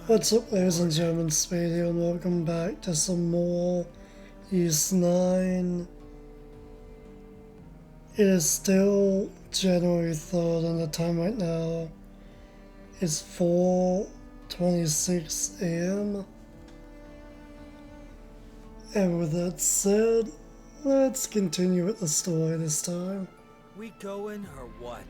What's up, ladies and gentlemen, Spade here, and welcome back to some more Ys 9. It is still January 3rd, and the time right now is 4:26 a.m. And with that said, let's continue with the story this time. We going or what?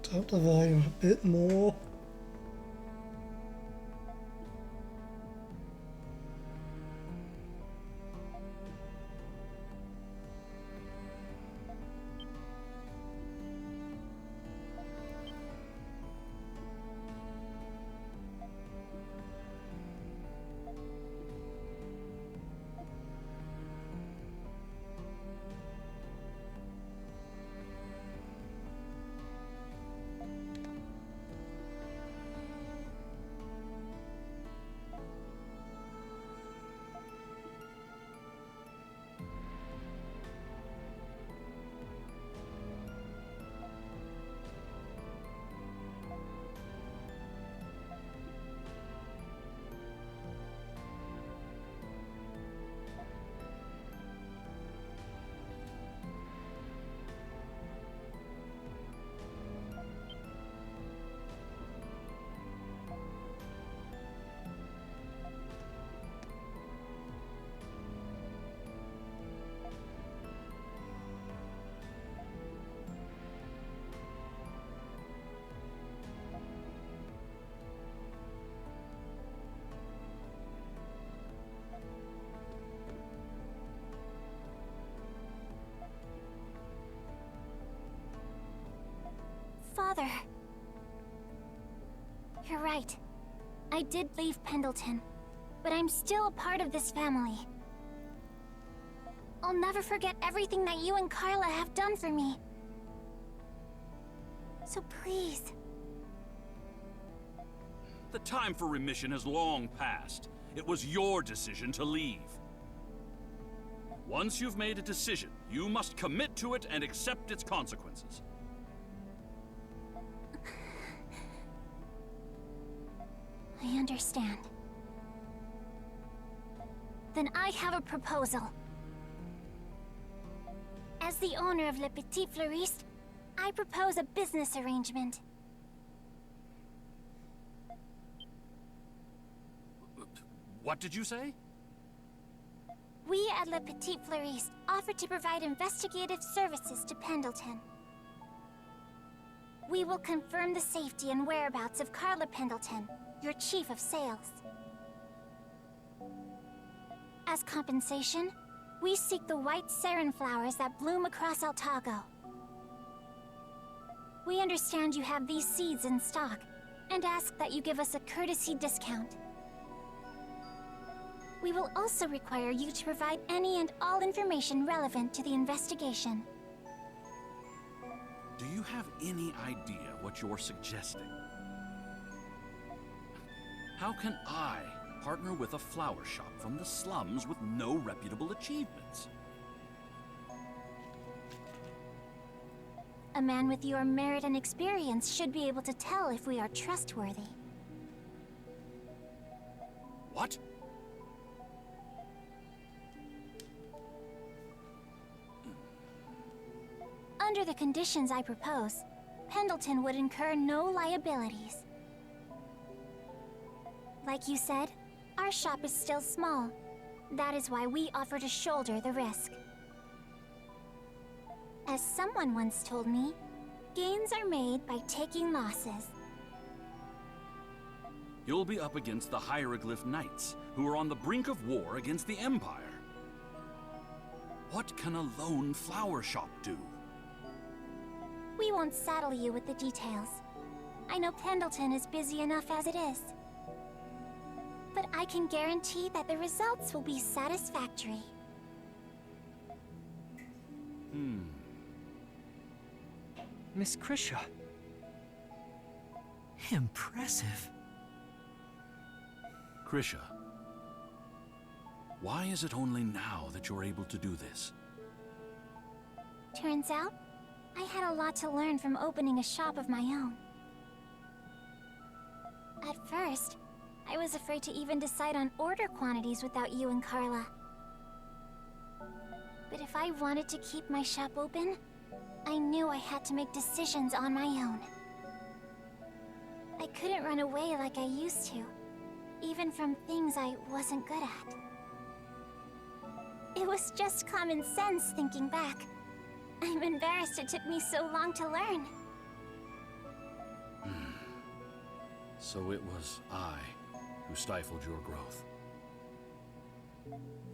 Top the volume a bit more. Father. You're right. I did leave Pendleton, but I'm still a part of this family. I'll never forget everything that you and Carla have done for me. So please. The time for remission has long passed. It was your decision to leave. Once you've made a decision, you must commit to it and accept its consequences. I understand. Then I have a proposal. As the owner of Le Petit Fleuriste, I propose a business arrangement. What did you say? We at Le Petit Fleuriste offer to provide investigative services to Pendleton. We will confirm the safety and whereabouts of Carla Pendleton, your chief of sales. As compensation, we seek the white sarin flowers that bloom across Altago. We understand you have these seeds in stock, and ask that you give us a courtesy discount. We will also require you to provide any and all information relevant to the investigation. Do you have any idea what you're suggesting? How can I partner with a flower shop from the slums with no reputable achievements? A man with your merit and experience should be able to tell if we are trustworthy. What? Under the conditions I propose, Pendleton would incur no liabilities. Like you said, our shop is still small. That is why we offer to shoulder the risk. As someone once told me, gains are made by taking losses. You'll be up against the Hieroglyph Knights, who are on the brink of war against the Empire. What can a lone flower shop do? We won't saddle you with the details. I know Pendleton is busy enough as it is. But I can guarantee that the results will be satisfactory. Miss Krisha. Impressive. Krisha, why is it only now that you're able to do this? Turns out, I had a lot to learn from opening a shop of my own. At first, I was afraid to even decide on order quantities without you and Carla. But if I wanted to keep my shop open, I knew I had to make decisions on my own. I couldn't run away like I used to, even from things I wasn't good at. It was just common sense thinking back. I'm embarrassed it took me so long to learn. So it was I who stifled your growth.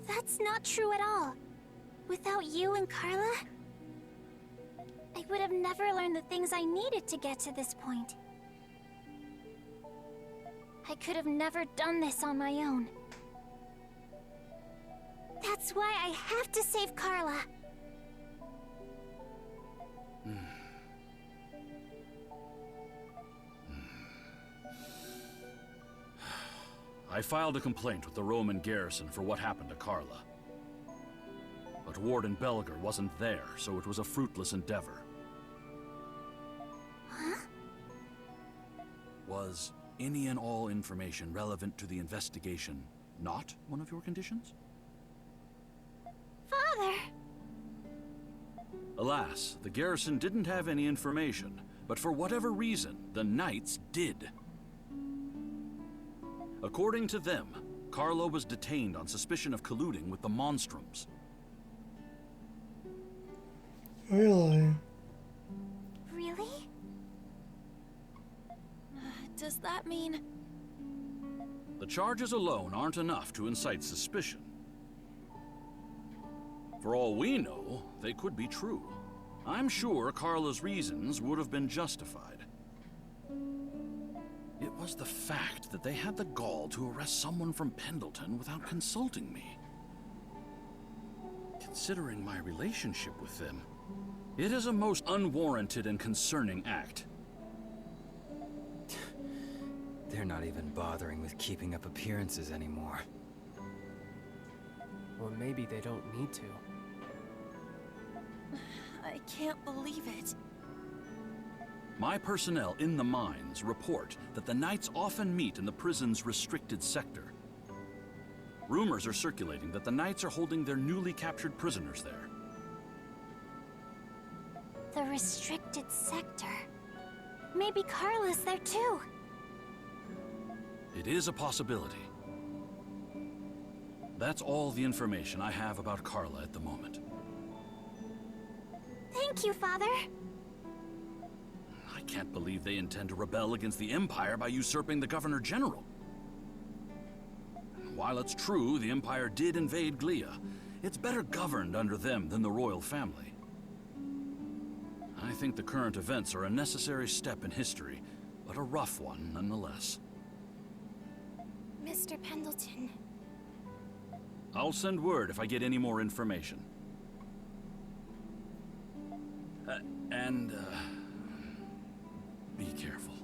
That's not true at all. Without you and Carla, I would have never learned the things I needed to get to this point. I could have never done this on my own. That's why I have to save Carla. I filed a complaint with the Roman garrison for what happened to Carla. But Warden Belger wasn't there, so it was a fruitless endeavor. Huh? Was any and all information relevant to the investigation not one of your conditions? Father! Alas, the garrison didn't have any information, but for whatever reason, the Knights did. According to them, Carla was detained on suspicion of colluding with the Monstrums. Really? Really? Does that mean... The charges alone aren't enough to incite suspicion. For all we know, they could be true. I'm sure Carla's reasons would have been justified. It was the fact that they had the gall to arrest someone from Pendleton without consulting me. Considering my relationship with them, it is a most unwarranted and concerning act. They're not even bothering with keeping up appearances anymore. Or maybe they don't need to. I can't believe it. My personnel in the mines report that the Knights often meet in the prison's restricted sector. Rumors are circulating that the Knights are holding their newly captured prisoners there. The restricted sector. Maybe Carla's there too. It is a possibility. That's all the information I have about Carla at the moment. Thank you, Father. I can't believe they intend to rebel against the Empire by usurping the Governor General. While it's true the Empire did invade Glia, it's better governed under them than the royal family. I think the current events are a necessary step in history, but a rough one nonetheless. Mr. Pendleton. I'll send word if I get any more information. Be careful.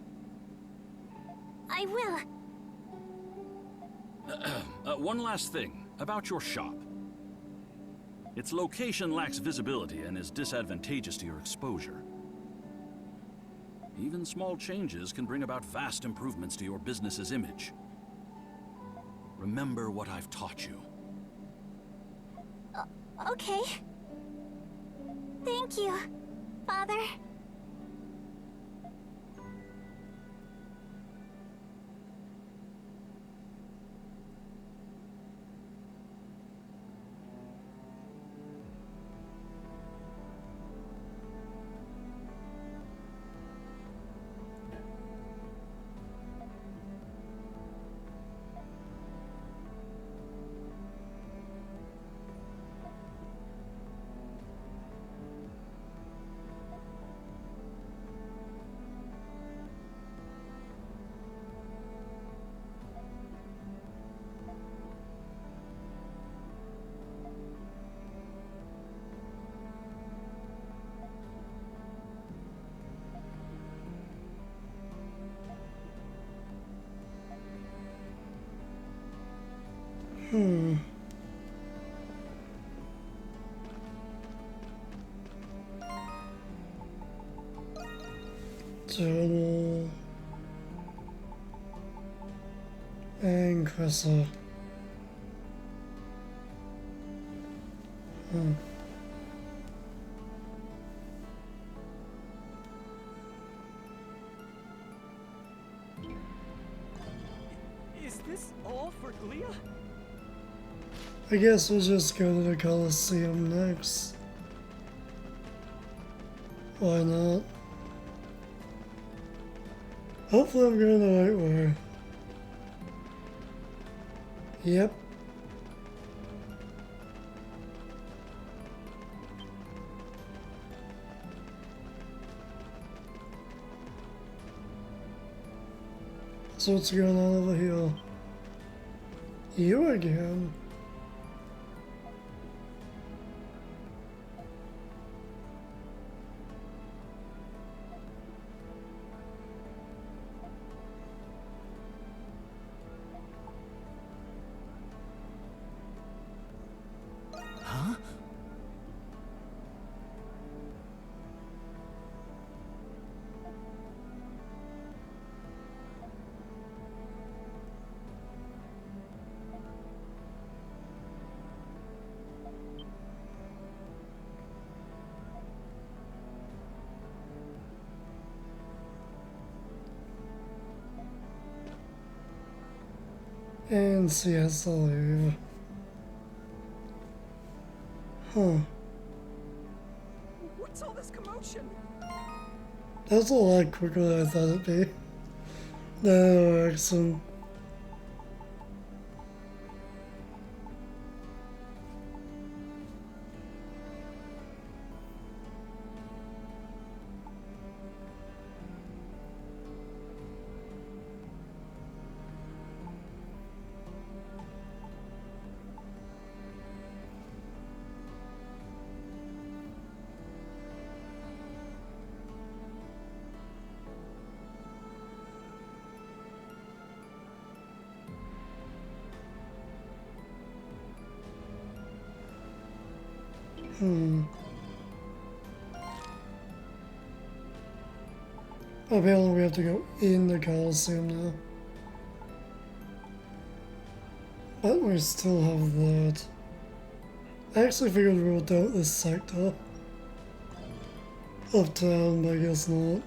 I will. One last thing about your shop. Its location lacks visibility and is disadvantageous to your exposure. Even small changes can bring about vast improvements to your business's image. Remember what I've taught you. Okay. Thank you, Father. Journal and Cressa. Is this all for Glia? I guess we'll just go to the Coliseum next. Why not? Hopefully I'm going the right way. Yep. So what's going on over here? You again? Huh? And Siesta leave. Huh. What's all this commotion? That's a lot quicker than I thought it'd be. No, excellent. Apparently we have to go in the Coliseum now. But we still have that. I actually figured we were done with this sector of town, but I guess not.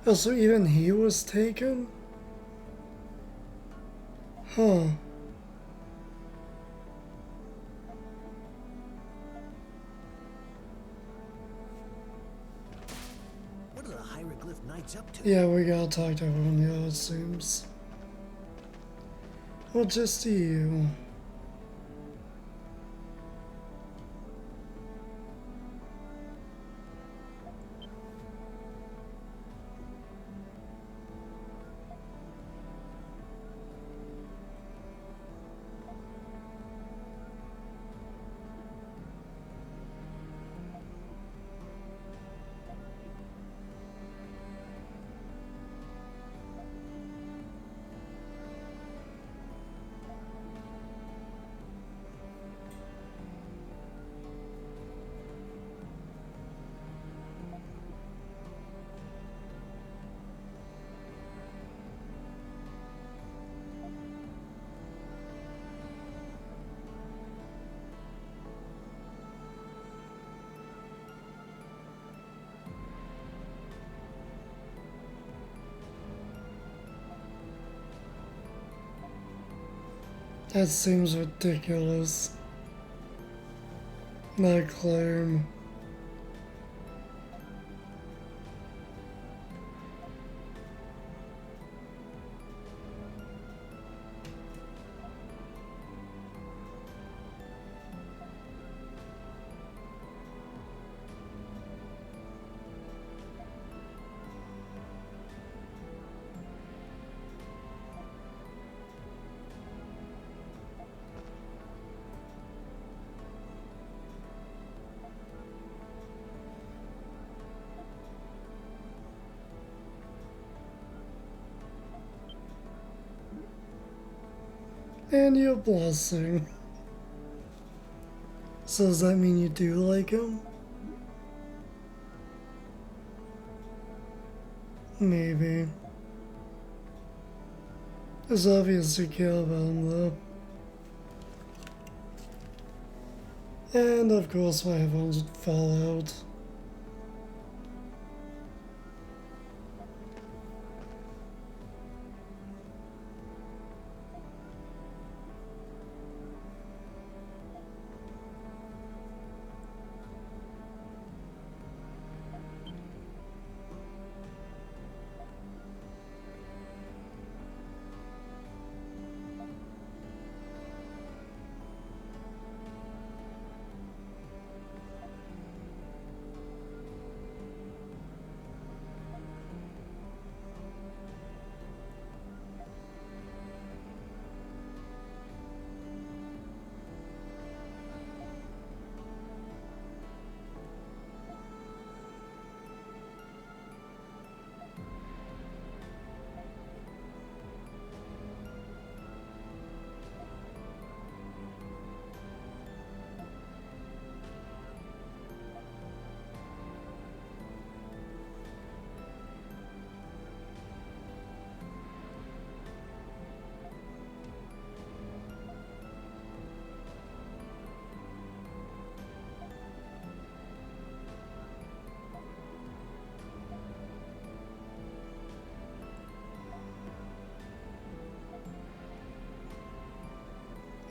Oh, so even he was taken? Huh. What are the hieroglyph knights up to? Yeah, we gotta talk to everyone, yeah, it seems. Well, just to you. That seems ridiculous. That claim. And your blessing. So does that mean you do like him? Maybe. It's obvious you care about him though. And of course my headphones would fall out.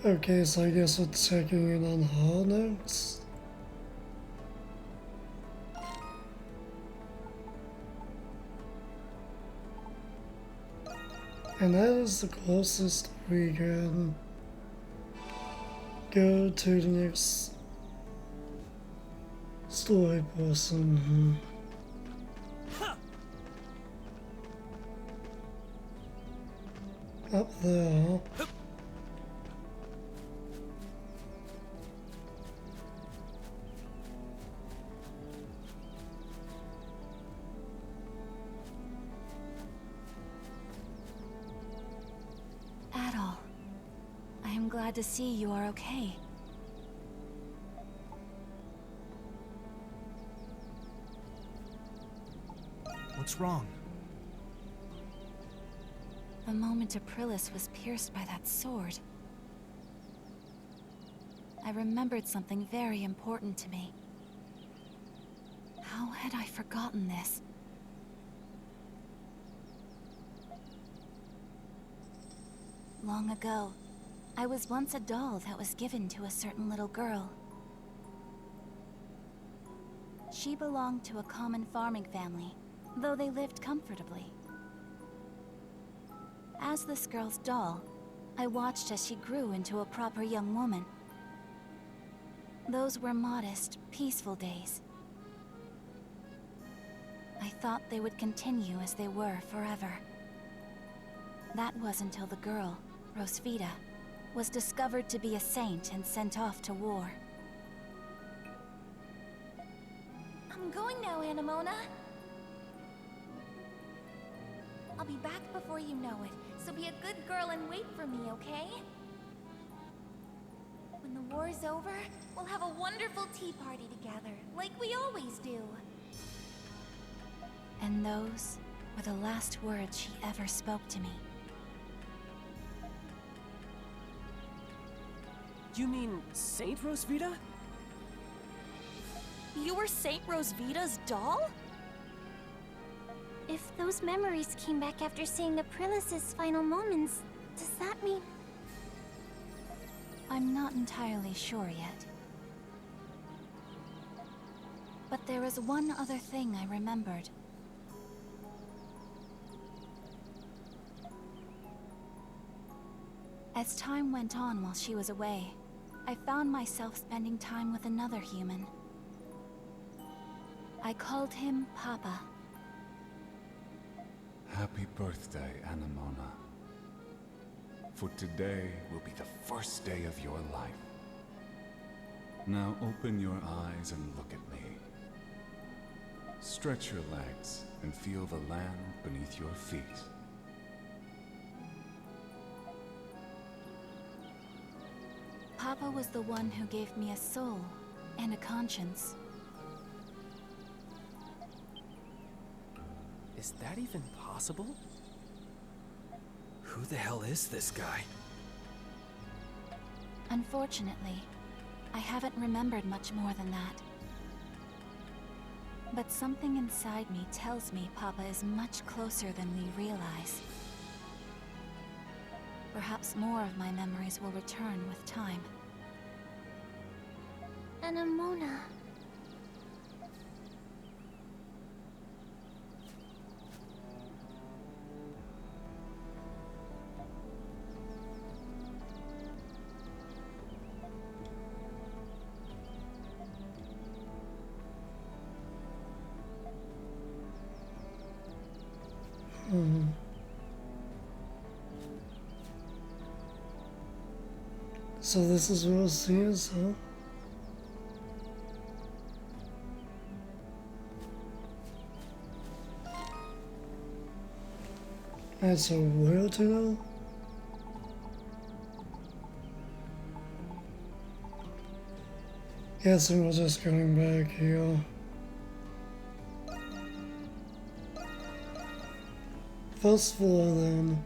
Okay, so I guess we're checking in on her next. And that is the closest we can go to the next story person. Up there. Glad to see you are okay. What's wrong? The moment Aprilis was pierced by that sword, I remembered something very important to me. How had I forgotten this? Long ago, I was once a doll that was given to a certain little girl. She belonged to a common farming family, though they lived comfortably. As this girl's doll, I watched as she grew into a proper young woman. Those were modest, peaceful days. I thought they would continue as they were forever. That was until the girl, Rosvita, was discovered to be a saint and sent off to war. I'm going now, Anemona. I'll be back before you know it, so be a good girl and wait for me, okay? When the war's over, we'll have a wonderful tea party together, like we always do. And those were the last words she ever spoke to me. You mean Saint Rosvita? You were Saint Rosvita's doll? If those memories came back after seeing Aprilis' final moments, does that mean... I'm not entirely sure yet. But there is one other thing I remembered. As time went on while she was away, I found myself spending time with another human. I called him Papa. Happy birthday, Anemona. For today will be the first day of your life. Now open your eyes and look at me. Stretch your legs and feel the land beneath your feet. Papa was the one who gave me a soul and a conscience. Is that even possible? Who the hell is this guy? Unfortunately, I haven't remembered much more than that. But something inside me tells me Papa is much closer than we realize. Perhaps more of my memories will return with time. Anemona. So this is what she is, huh? That's a weird to know. Guessing we're just going back here. First floor then.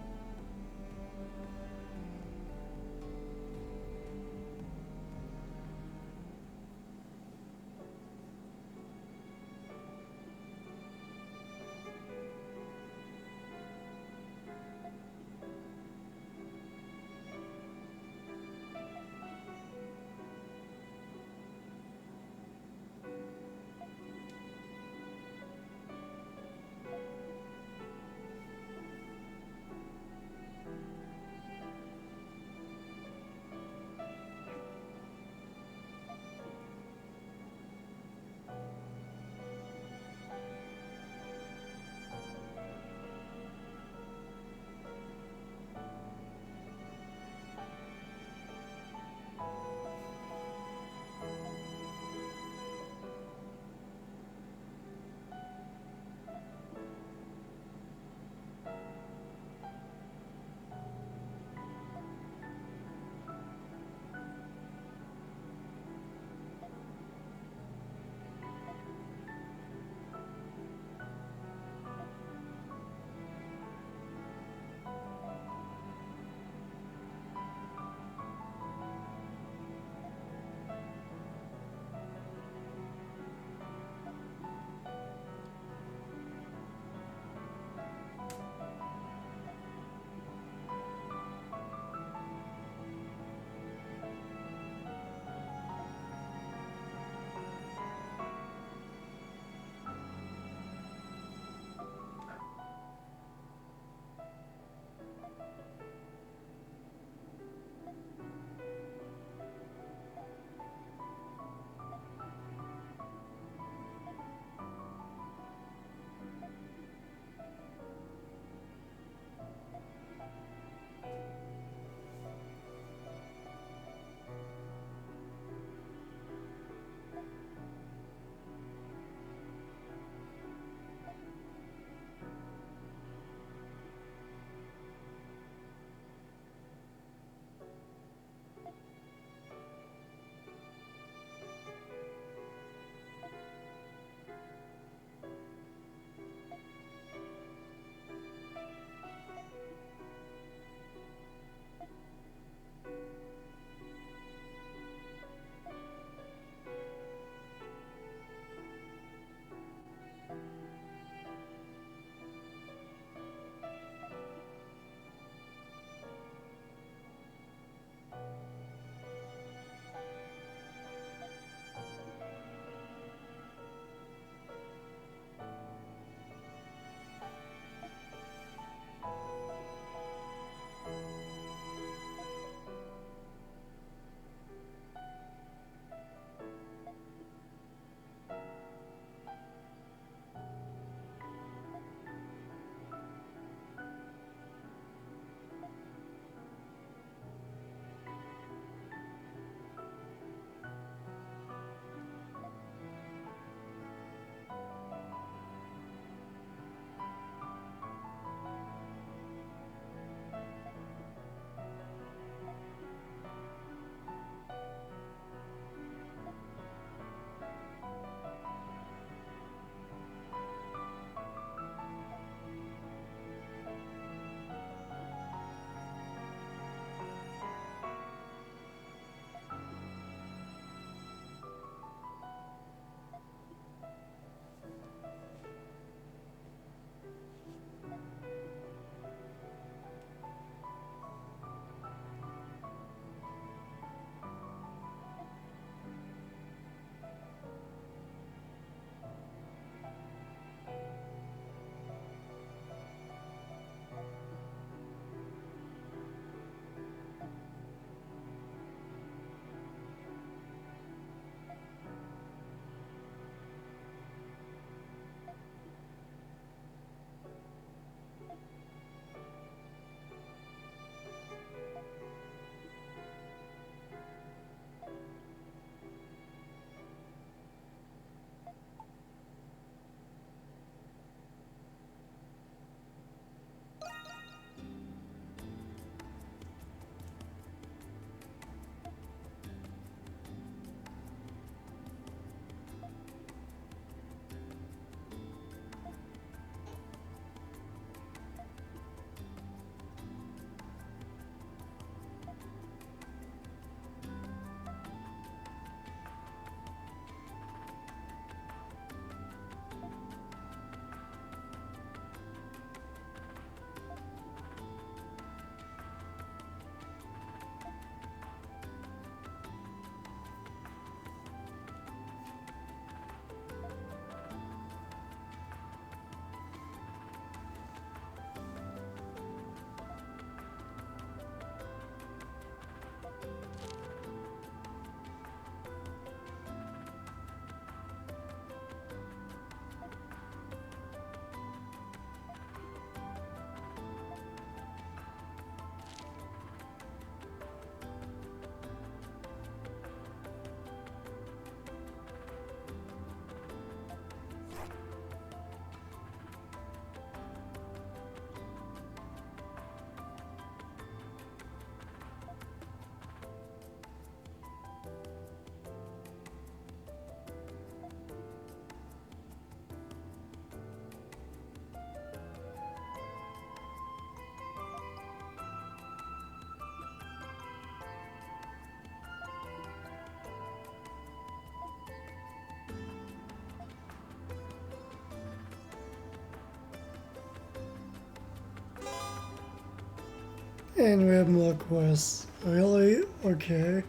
And we have more quests. Really? Okay.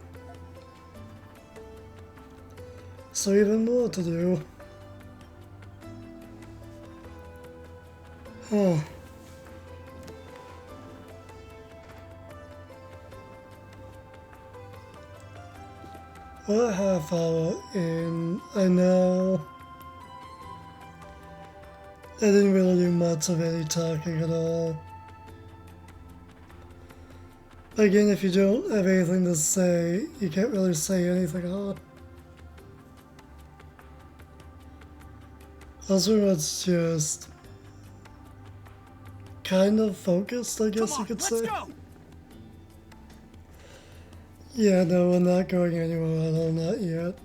So even more to do. Huh. We're a half hour in. I know. I didn't really do much of any talking at all. Again, if you don't have anything to say, you can't really say anything at all. Also, it's just kind of focused, I guess you could say. Let's go. Yeah, no, we're not going anywhere at all, not yet.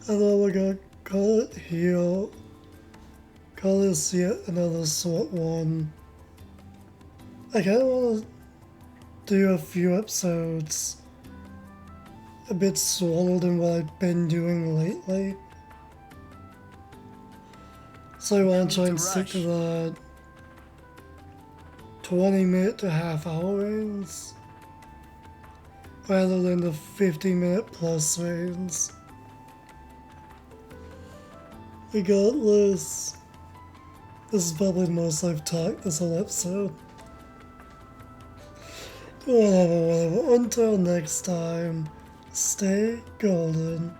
Although we're gonna call it here. Call this yet another sort one. I kinda wanna do a few episodes a bit smaller than what I've been doing lately. So I wanna try and stick to that 20-minute to half-hour range rather than the 50-minute plus range. Regardless, this is probably the most I've talked this whole episode. Whatever. Until next time, stay golden.